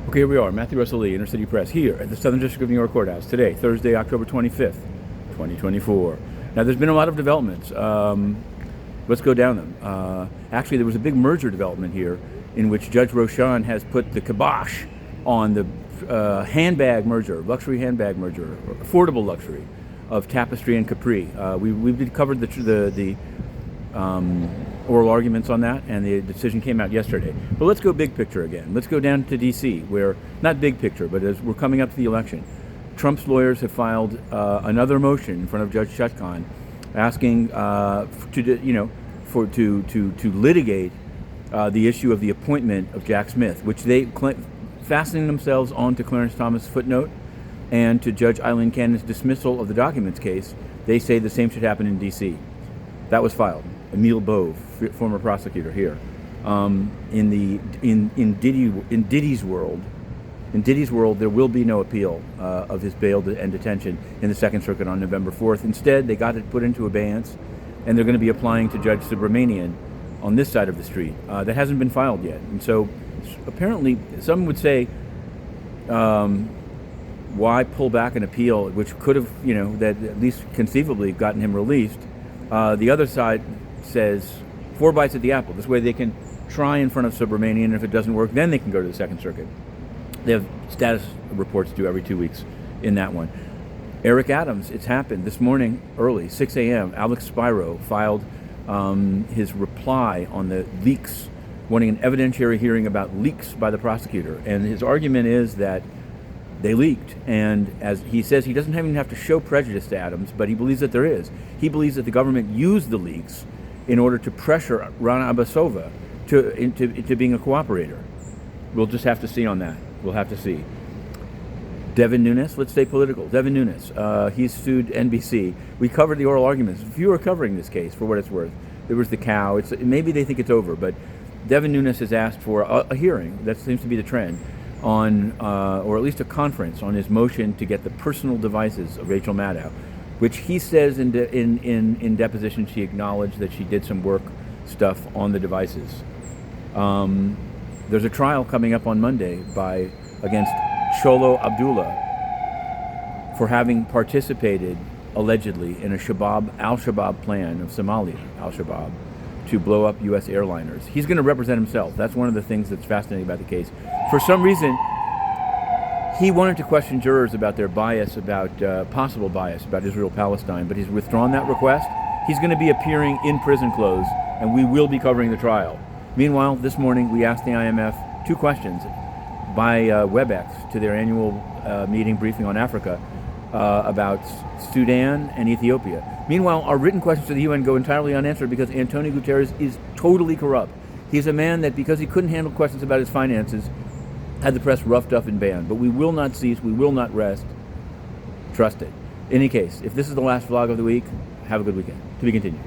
Okay, here we are, Matthew Russell Lee, Inner City Press, here at the Southern District of New York Courthouse today, Thursday, October 25th, 2024. Now, there's been a lot of developments. Let's go down them. Actually, there was a big merger development here in which Judge Roshan has put the kibosh on the handbag merger, luxury handbag merger, or affordable luxury of Tapestry and Capri. We've covered the oral arguments on that, and the decision came out yesterday. But let's go big picture again. Let's go down to D.C., where, not big picture, but as we're coming up to the election, Trump's lawyers have filed another motion in front of Judge Chutkan, asking to litigate the issue of the appointment of Jack Smith, which they fastening themselves onto Clarence Thomas' footnote and to Judge Eileen Cannon's dismissal of the documents case. They say the same should happen in D.C. That was filed. Emil Bove, former prosecutor here, in Diddy's world. In Diddy's world, there will be no appeal of his bail and detention in the Second Circuit on November 4th. Instead, they got it put into abeyance, and they're going to be applying to Judge Subramanian on this side of the street. That hasn't been filed yet, and so apparently, some would say, why pull back an appeal which could have, that at least conceivably gotten him released? The other side says 4 bites at the apple. This way they can try in front of Subramanian, and if it doesn't work, then they can go to the Second Circuit. They have status reports due every 2 weeks in that one. Eric Adams, it's happened this morning early, 6 a.m. Alex Spiro filed his reply on the leaks, wanting an evidentiary hearing about leaks by the prosecutor. And his argument is that they leaked, and as he says, he doesn't even have to show prejudice to Adams, but he believes that there is. He believes that the government used the leaks in order to pressure Rana Abasova into being a cooperator. We'll just have to see on that. We'll have to see. Devin Nunes, let's stay political. Devin Nunes, he's sued NBC. We covered the oral arguments. If you were covering this case, for what it's worth, there was the cow. Maybe they think it's over, but Devin Nunes has asked for a hearing. That seems to be the trend on, or at least a conference on his motion to get the personal devices of Rachel Maddow, which he says in deposition she acknowledged that she did some work stuff on the devices. There's a trial coming up on Monday against Sholo Abdullah for having participated allegedly in a al-Shabaab plan of Somalia, al-Shabaab, to blow up U.S. airliners. He's going to represent himself. That's one of the things that's fascinating about the case. For some reason, he wanted to question jurors about their bias, possible bias about Israel-Palestine, but he's withdrawn that request. He's going to be appearing in prison clothes, and we will be covering the trial. Meanwhile, this morning, we asked the IMF 2 questions by WebEx to their annual meeting briefing on Africa about Sudan and Ethiopia. Meanwhile, our written questions to the UN go entirely unanswered because Antonio Guterres is totally corrupt. He's a man that, because he couldn't handle questions about his finances, had the press roughed up and banned. But we will not cease, we will not rest. Trust it. In any case, if this is the last vlog of the week, have a good weekend. To be continued.